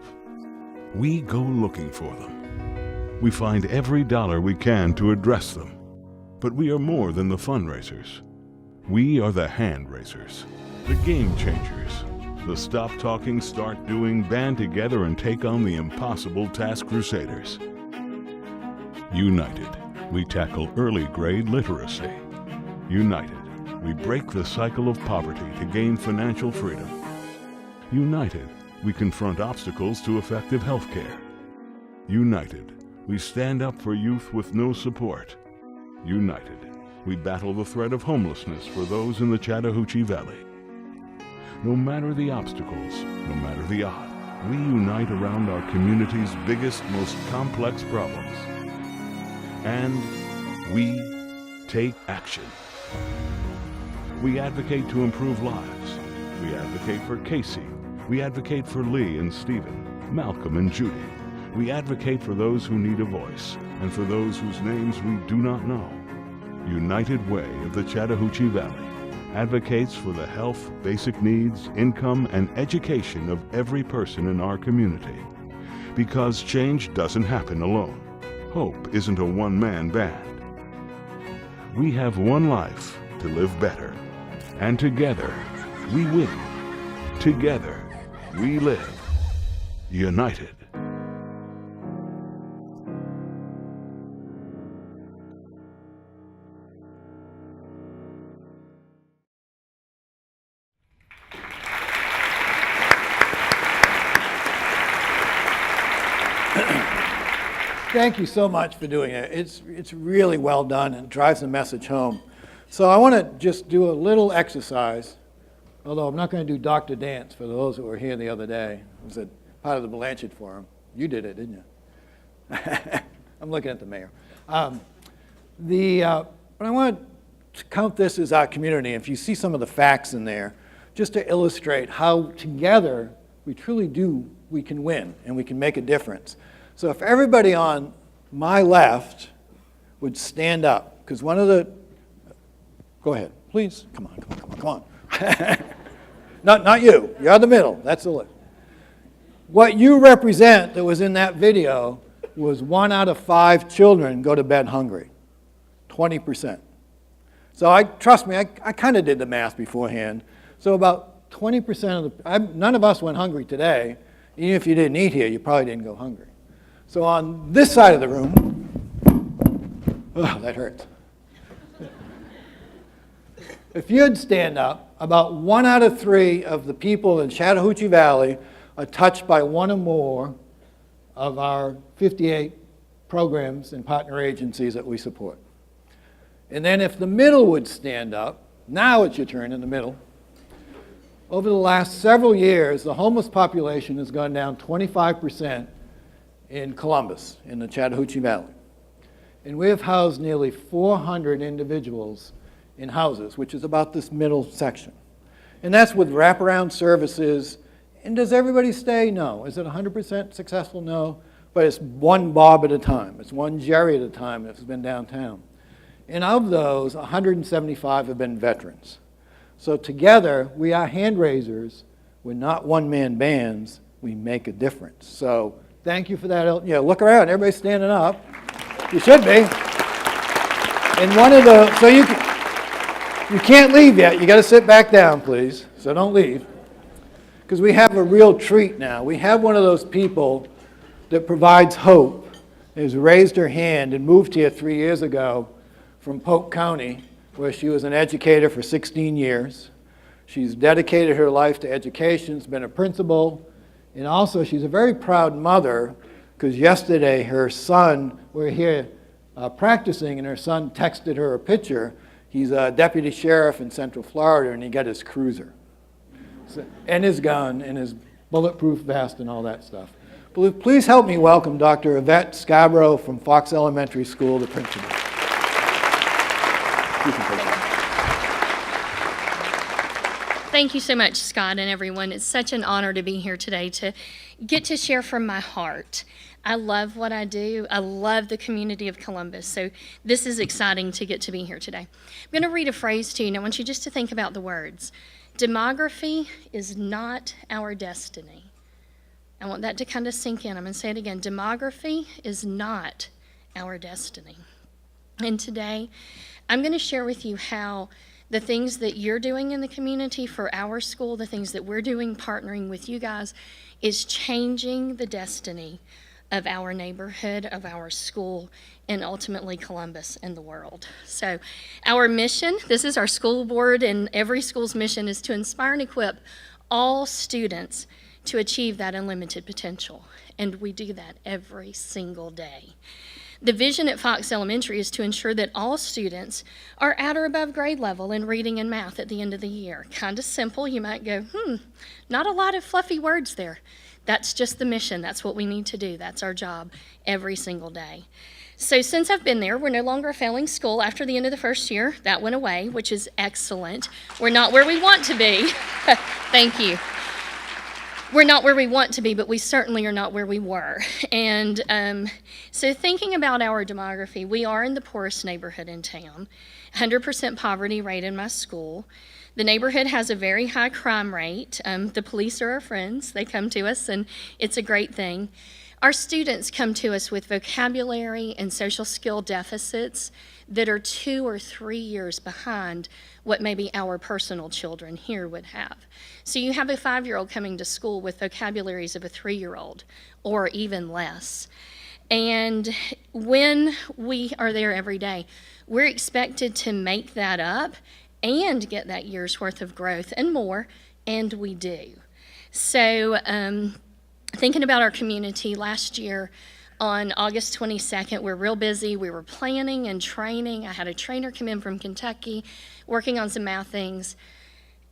We go looking for them. We find every dollar we can to address them. But we are more than the fundraisers. We are the hand raisers, the game changers, the stop talking, start doing, band together and take on the impossible task crusaders. United, we tackle early grade literacy. United, we break the cycle of poverty to gain financial freedom. United, we confront obstacles to effective health care. United, we stand up for youth with no support. United, we battle the threat of homelessness for those in the Chattahoochee Valley. No matter the obstacles, no matter the odds, we unite around our community's biggest, most complex problems. And we take action. We advocate to improve lives. We advocate for Casey. We advocate for Lee and Stephen, Malcolm and Judy. We advocate for those who need a voice and for those whose names we do not know. United Way of the Chattahoochee Valley advocates for the health, basic needs, income, and education of every person in our community. Because change doesn't happen alone. Hope isn't a one-man band. We have one life to live better. And together, we win. Together, we live. United. Thank you so much for doing it. It's really well done and drives the message home. So I want to just do a little exercise, although I'm not going to do Dr. Dance for those who were here the other day. It was a part of the Blanchard Forum. You did it, didn't you? I'm looking at the mayor. But I want to count this as our community. If you see some of the facts in there, just to illustrate how together we truly do, we can win and we can make a difference. So if everybody on my left would stand up, because one of the, go ahead, please, come on. Not you, you're the middle, that's the list. What you represent that was in that video was 1 out of 5 children go to bed hungry, 20%. So trust me, I kind of did the math beforehand. So about 20% of none of us went hungry today. Even if you didn't eat here, you probably didn't go hungry. So on this side of the room, oh, that hurts. If you'd stand up, about 1 out of 3 of the people in Chattahoochee Valley are touched by one or more of our 58 programs and partner agencies that we support. And then if the middle would stand up, now it's your turn in the middle. Over the last several years, the homeless population has gone down 25% in Columbus, in the Chattahoochee Valley. And we have housed nearly 400 individuals in houses, which is about this middle section. And that's with wraparound services. And does everybody stay? No. Is it 100% successful? No. But it's one Bob at a time. It's one Jerry at a time that's been downtown. And of those, 175 have been veterans. So together, we are hand raisers. We're not one-man bands. We make a difference. So thank you for that. Yeah, look around. Everybody's standing up. You should be. And one of the, so you can't leave yet. You got to sit back down, please. So don't leave. Because we have a real treat now. We have one of those people that provides hope, has raised her hand and moved here 3 years ago from Polk County, where she was an educator for 16 years. She's dedicated her life to education, has been a principal, and also she's a very proud mother, because yesterday her son, we were here practicing, and her son texted her a picture. He's a deputy sheriff in Central Florida, and he got his cruiser, and his gun, and his bulletproof vest, and all that stuff. Please help me welcome Dr. Yvette Scarborough from Fox Elementary School, the principal. Thank you so much, Scott and everyone. It's such an honor to be here today to get to share from my heart. I love what I do. I love the community of Columbus. So this is exciting to get to be here today. I'm going to read a phrase to you, and I want you just to think about the words. Demography is not our destiny. I want that to kind of sink in. I'm going to say it again. Demography is not our destiny. And today, I'm going to share with you how the things that you're doing in the community for our school, the things that we're doing partnering with you guys, is changing the destiny of our neighborhood, of our school, and ultimately Columbus and the world. So our mission, this is our school board, and every school's mission is to inspire and equip all students to achieve that unlimited potential. And we do that every single day. The vision at Fox Elementary is to ensure that all students are at or above grade level in reading and math at the end of the year. Kind of simple. You might go, not a lot of fluffy words there. That's just the mission. That's what we need to do. That's our job every single day. So since I've been there, we're no longer a failing school. After the end of the first year, that went away, which is excellent. We're not where we want to be. Thank you. We're not where we want to be, but we certainly are not where we were. And so thinking about our demography, we are in the poorest neighborhood in town, 100% poverty rate in my school. The neighborhood has a very high crime rate. The police are our friends. They come to us, and it's a great thing. Our students come to us with vocabulary and social skill deficits that are 2 or 3 years behind what maybe our personal children here would have. So you have a 5-year-old coming to school with vocabularies of a 3-year-old or even less. And when we are there every day, we're expected to make that up and get that year's worth of growth and more, and we do. So thinking about our community, last year on August 22nd, we're real busy. We were planning and training. I had a trainer come in from Kentucky, working on some math things,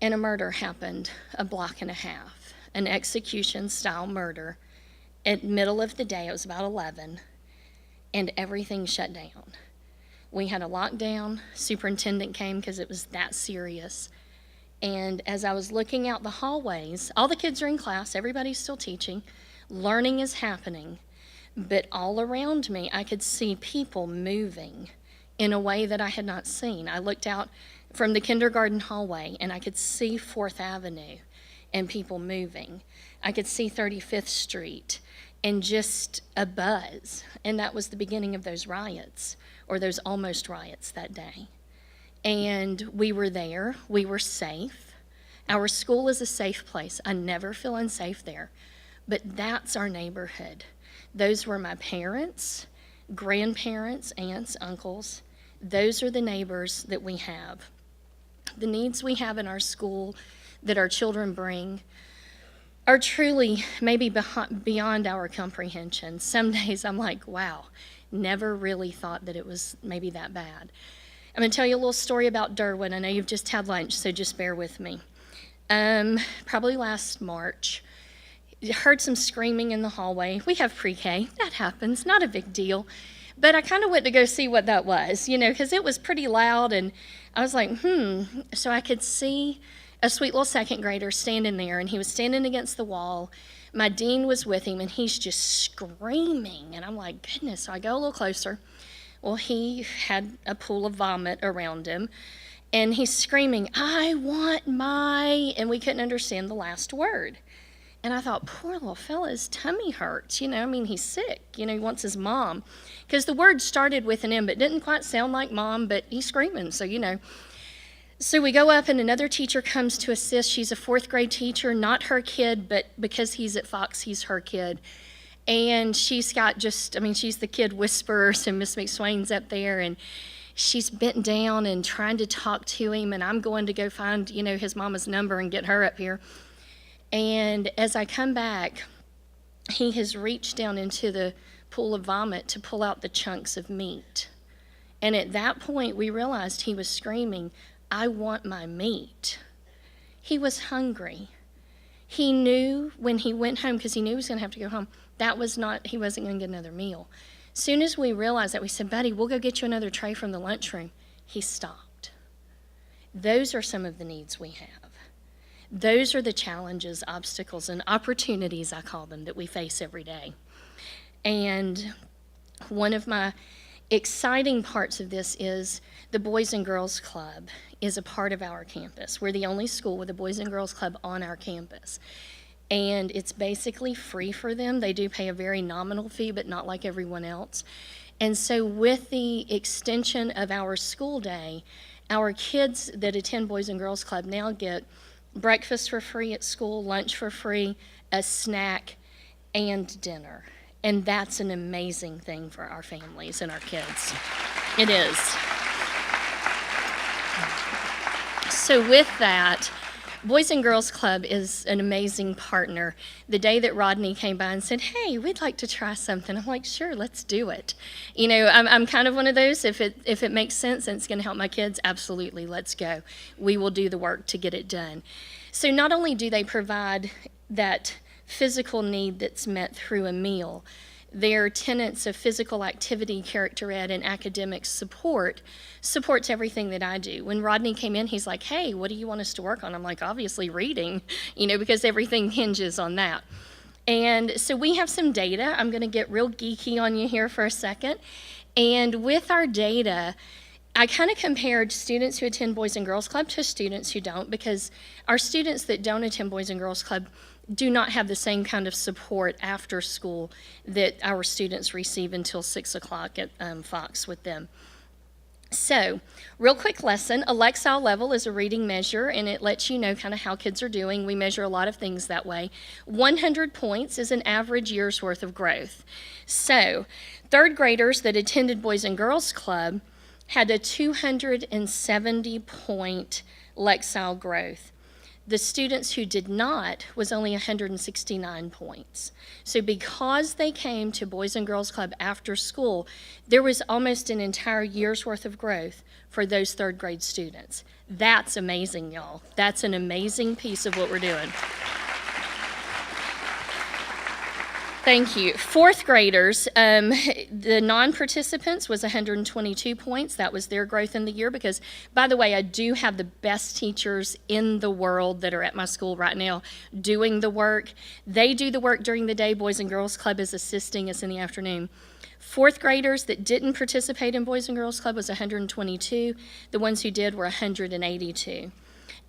and a murder happened a block and a half. an execution-style murder at middle of the day. It was about 11, and everything shut down. We had a lockdown. Superintendent came because it was that serious. And as I was looking out the hallways, all the kids are in class, everybody's still teaching, learning is happening, but all around me I could see people moving in a way that I had not seen. I looked out from the kindergarten hallway and I could see 4th Avenue and people moving. I could see 35th Street and just a buzz. And that was the beginning of those riots, or those almost riots that day. And we were there, we were safe. Our school is a safe place. I never feel unsafe there. But that's our neighborhood. Those were my parents, grandparents, aunts, uncles. Those are the neighbors that we have. The needs we have in our school that our children bring are truly maybe beyond our comprehension. Some days I'm like, wow, never really thought that it was maybe that bad. I'm going to tell you a little story about Derwin. I know you've just had lunch, so just bear with me. Probably last March, heard some screaming in the hallway. We have pre-K. That happens. Not a big deal. But I kind of went to go see what that was, because it was pretty loud, and I was like, So I could see a sweet little second grader standing there, and he was standing against the wall. My dean was with him, and he's just screaming, and I'm like, goodness. So I go a little closer. Well, he had a pool of vomit around him, and he's screaming, I want my, and we couldn't understand the last word. And I thought, poor little fella, his tummy hurts, he's sick, he wants his mom. Because the word started with an M, but didn't quite sound like mom, but he's screaming, so. So we go up, and another teacher comes to assist. She's a 4th grade teacher, not her kid, but because he's at Fox, he's her kid. And she's got she's the kid whisperer, so Miss McSwain's up there, and she's bent down and trying to talk to him, and I'm going to go find, his mama's number and get her up here. And as I come back, he has reached down into the pool of vomit to pull out the chunks of meat. And at that point, we realized he was screaming, I want my meat. He was hungry. He knew when he went home, because he knew he was going to have to go home, he wasn't going to get another meal. As soon as we realized that, we said, buddy, we'll go get you another tray from the lunchroom. He stopped. Those are some of the needs we have. Those are the challenges, obstacles, and opportunities, I call them, that we face every day. And one of my exciting parts of this is the Boys and Girls Club is a part of our campus. We're the only school with a Boys and Girls Club on our campus. And it's basically free for them. They do pay a very nominal fee, but not like everyone else. And so with the extension of our school day, our kids that attend Boys and Girls Club now get breakfast for free at school, lunch for free, a snack, and dinner. And that's an amazing thing for our families and our kids. It is. So with that, Boys and Girls Club is an amazing partner. The day that Rodney came by and said, hey, we'd like to try something, I'm like, sure, let's do it. I'm kind of one of those, if it makes sense and it's going to help my kids, absolutely, let's go. We will do the work to get it done. So not only do they provide that physical need that's met through a meal, their tenets of physical activity, character ed, and academic supports everything that I do. When Rodney came in, he's like, hey, what do you want us to work on? I'm like, obviously reading, because everything hinges on that. And so we have some data. I'm going to get real geeky on you here for a second. And with our data, I kind of compared students who attend Boys and Girls Club to students who don't, because our students that don't attend Boys and Girls Club do not have the same kind of support after school that our students receive until 6 o'clock at Fox with them. So, real quick lesson, a Lexile level is a reading measure, and it lets you know kind of how kids are doing. We measure a lot of things that way. 100 points is an average year's worth of growth. So, third graders that attended Boys and Girls Club had a 270-point Lexile growth. The students who did not was only 169 points. So because they came to Boys and Girls Club after school, there was almost an entire year's worth of growth for those third grade students. That's amazing, y'all. That's an amazing piece of what we're doing. Thank you. Fourth graders, the non-participants was 122 points. That was their growth in the year because, by the way, I do have the best teachers in the world that are at my school right now doing the work. They do the work during the day. Boys and Girls Club is assisting us in the afternoon. Fourth graders that didn't participate in Boys and Girls Club was 122. The ones who did were 182.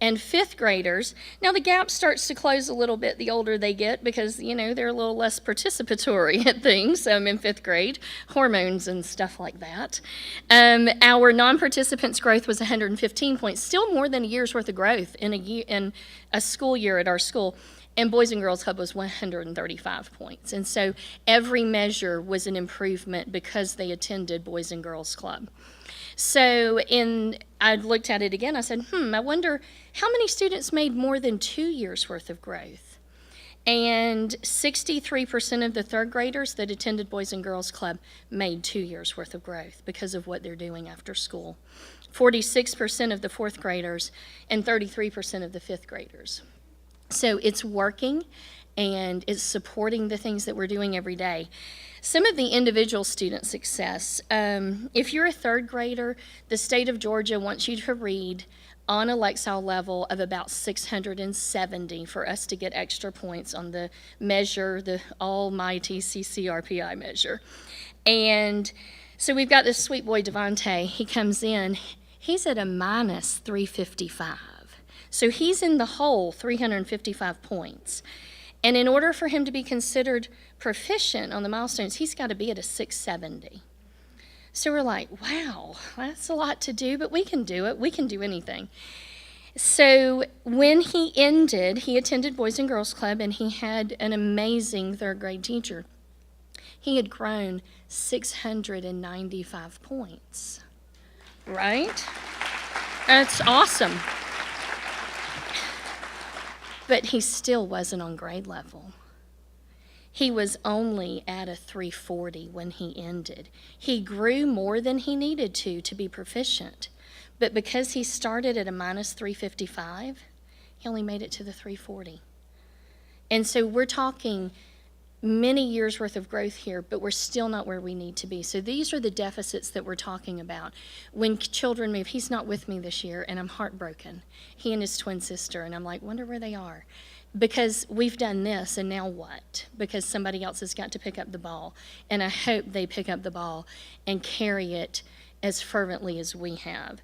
And fifth graders, now the gap starts to close a little bit the older they get because, they're a little less participatory at things in fifth grade, hormones and stuff like that. Our non-participants growth was 115 points, still more than a year's worth of growth in a school year at our school. And Boys and Girls Club was 135 points. And so every measure was an improvement because they attended Boys and Girls Club. So I looked at it again. I said, I wonder how many students made more than 2 years' worth of growth. And 63% of the third graders that attended Boys and Girls Club made 2 years' worth of growth because of what they're doing after school. 46% of the fourth graders and 33% of the fifth graders. So it's working and it's supporting the things that we're doing every day. Some of the individual student success. If you're a third grader, the state of Georgia wants you to read on a Lexile level of about 670 for us to get extra points on the measure, the almighty CCRPI measure. And so we've got this sweet boy, Devontae. He comes in. He's at a minus 355. So he's in the hole 355 points. And in order for him to be considered proficient on the milestones, he's got to be at a 670. So we're like, wow, that's a lot to do, but we can do it. We can do anything. So when he ended, he attended Boys and Girls Club, and he had an amazing third grade teacher. He had grown 695 points, right? That's awesome. But he still wasn't on grade level. He was only at a 340 when he ended. He grew more than he needed to be proficient. But because he started at a minus 355, he only made it to the 340. And so we're talking many years worth of growth here, but we're still not where we need to be. So these are the deficits that we're talking about. When children move, he's not with me this year, and I'm heartbroken. He and his twin sister, and I'm like, wonder where they are. Because we've done this, and now what? Because somebody else has got to pick up the ball. And I hope they pick up the ball and carry it as fervently as we have.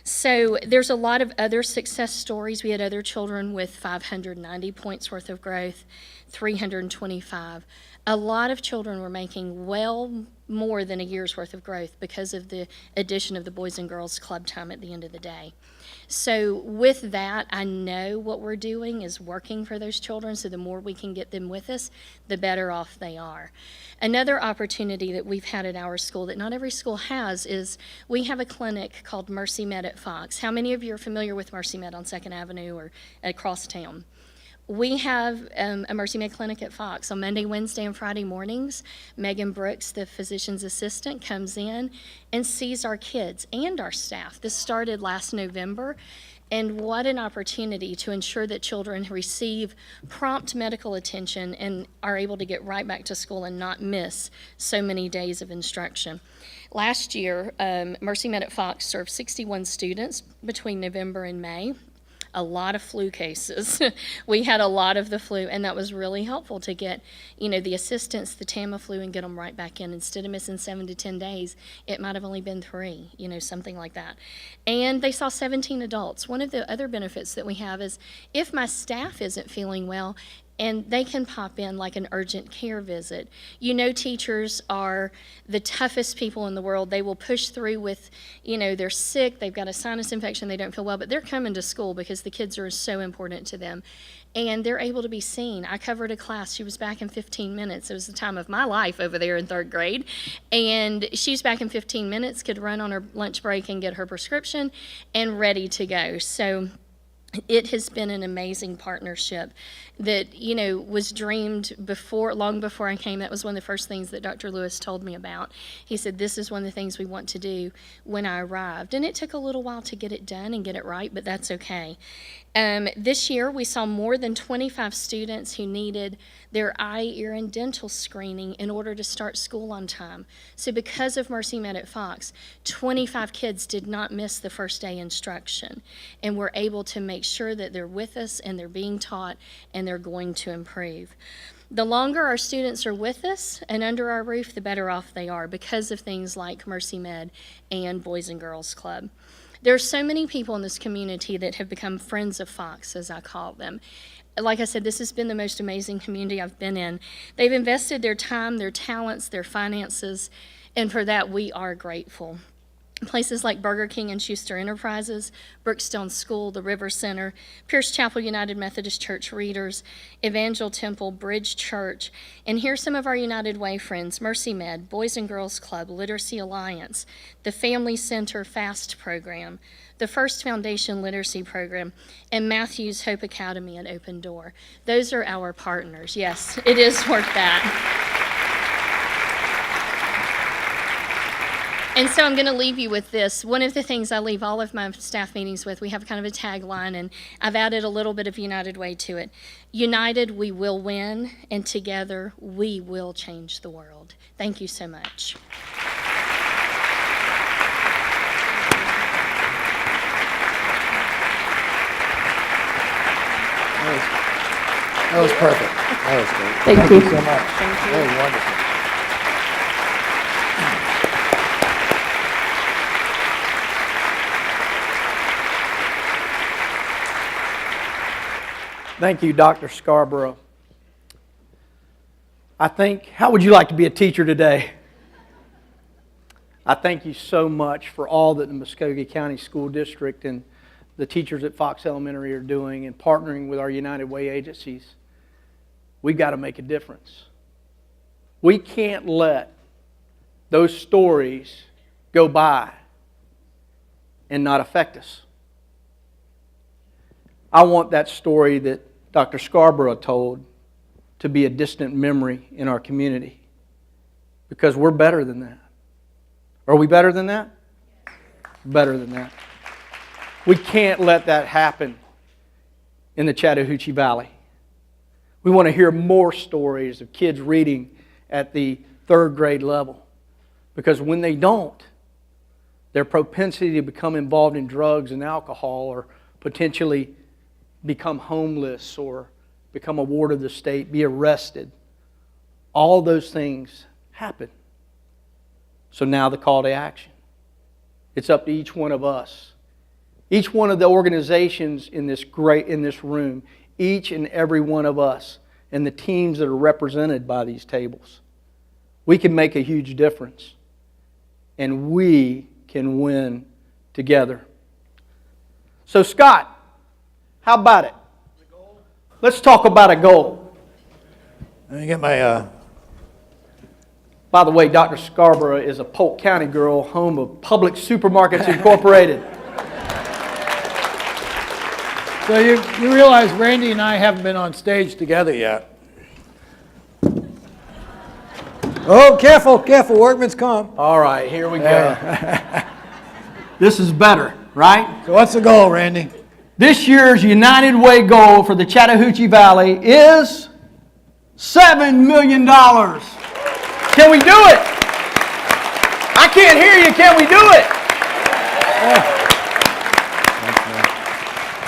So there's a lot of other success stories. We had other children with 590 points worth of growth, 325. A lot of children were making well more than a year's worth of growth because of the addition of the Boys and Girls Club time at the end of the day. So with that, I know what we're doing is working for those children, so the more we can get them with us, the better off they are. Another opportunity that we've had at our school that not every school has is we have a clinic called Mercy Med at Fox. How many of you are familiar with Mercy Med on 2nd Avenue or across town? We have a Mercy Med clinic at Fox on Monday, Wednesday, and Friday mornings. Megan Brooks, the physician's assistant, comes in and sees our kids and our staff. This started last November, and what an opportunity to ensure that children receive prompt medical attention and are able to get right back to school and not miss so many days of instruction. Last year, Mercy Med at Fox served 61 students between November and May. A lot of flu cases. We had a lot of the flu, and that was really helpful to get, the assistants, the Tamiflu, and get them right back in. Instead of missing 7 to 10 days, it might have only been 3, something like that. And they saw 17 adults. One of the other benefits that we have is if my staff isn't feeling well, and they can pop in like an urgent care visit. Teachers are the toughest people in the world. They will push through with, they're sick, they've got a sinus infection, they don't feel well, but they're coming to school because the kids are so important to them. And they're able to be seen. I covered a class. She was back in 15 minutes. It was the time of my life over there in third grade. And she's back in 15 minutes, could run on her lunch break and get her prescription and ready to go. So it has been an amazing partnership that, was dreamed long before I came. That was one of the first things that Dr. Lewis told me about. He said, this is one of the things we want to do when I arrived. And it took a little while to get it done and get it right, but that's okay. This year, we saw more than 25 students who needed their eye, ear, and dental screening in order to start school on time. So because of Mercy Med at Fox, 25 kids did not miss the first day instruction, and we're able to make sure that they're with us and they're being taught and they're going to improve. The longer our students are with us and under our roof, the better off they are because of things like Mercy Med and Boys and Girls Club. There are so many people in this community that have become friends of Fox, as I call them. Like I said, this has been the most amazing community I've been in. They've invested their time, their talents, their finances, and for that we are grateful. Places like Burger King and Schuster Enterprises, Brookstone School, the River Center, Pierce Chapel United Methodist Church Readers, Evangel Temple, Bridge Church, and here's some of our United Way friends: Mercy Med, Boys and Girls Club, Literacy Alliance, the Family Center FAST program, the First Foundation Literacy Program, and Matthews Hope Academy and Open Door. Those are our partners. Yes, it is worth that. And so I'm going to leave you with this. One of the things I leave all of my staff meetings with, we have kind of a tagline, and I've added a little bit of United Way to it. United, we will win, and together, we will change the world. Thank you so much. That was perfect. That was great. Thank you. So much. That was wonderful. Thank you, Dr. Scarborough. How would you like to be a teacher today? I thank you so much for all that the Muskogee County School District and the teachers at Fox Elementary are doing and partnering with our United Way agencies. We've got to make a difference. We can't let those stories go by and not affect us. I want that story that Dr. Scarborough told to be a distant memory in our community, because we're better than that. Are we better than that? Better than that. We can't let that happen in the Chattahoochee Valley. We want to hear more stories of kids reading at the 3rd grade level, because when they don't, their propensity to become involved in drugs and alcohol, or potentially become homeless, or become a ward of the state, be arrested, all those things happen. So now the call to action. It's up to each one of us. Each one of the organizations in this room, each and every one of us, and the teams that are represented by these tables. We can make a huge difference. And we can win together. So Scott, how about it? Let's talk about a goal. Let me get my... By the way, Dr. Scarborough is a Polk County girl, home of Public Supermarkets Incorporated. So you realize Randy and I haven't been on stage together yet. Oh, careful, careful, workman's comp. All right, here we go. This is better, right? So what's the goal, Randy? This year's United Way goal for the Chattahoochee Valley is $7 million. Can we do it? I can't hear you. Can we do it?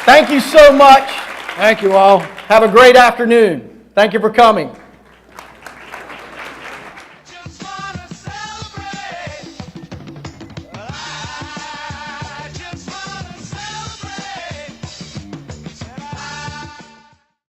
Thank you so much. Thank you all. Have a great afternoon. Thank you for coming.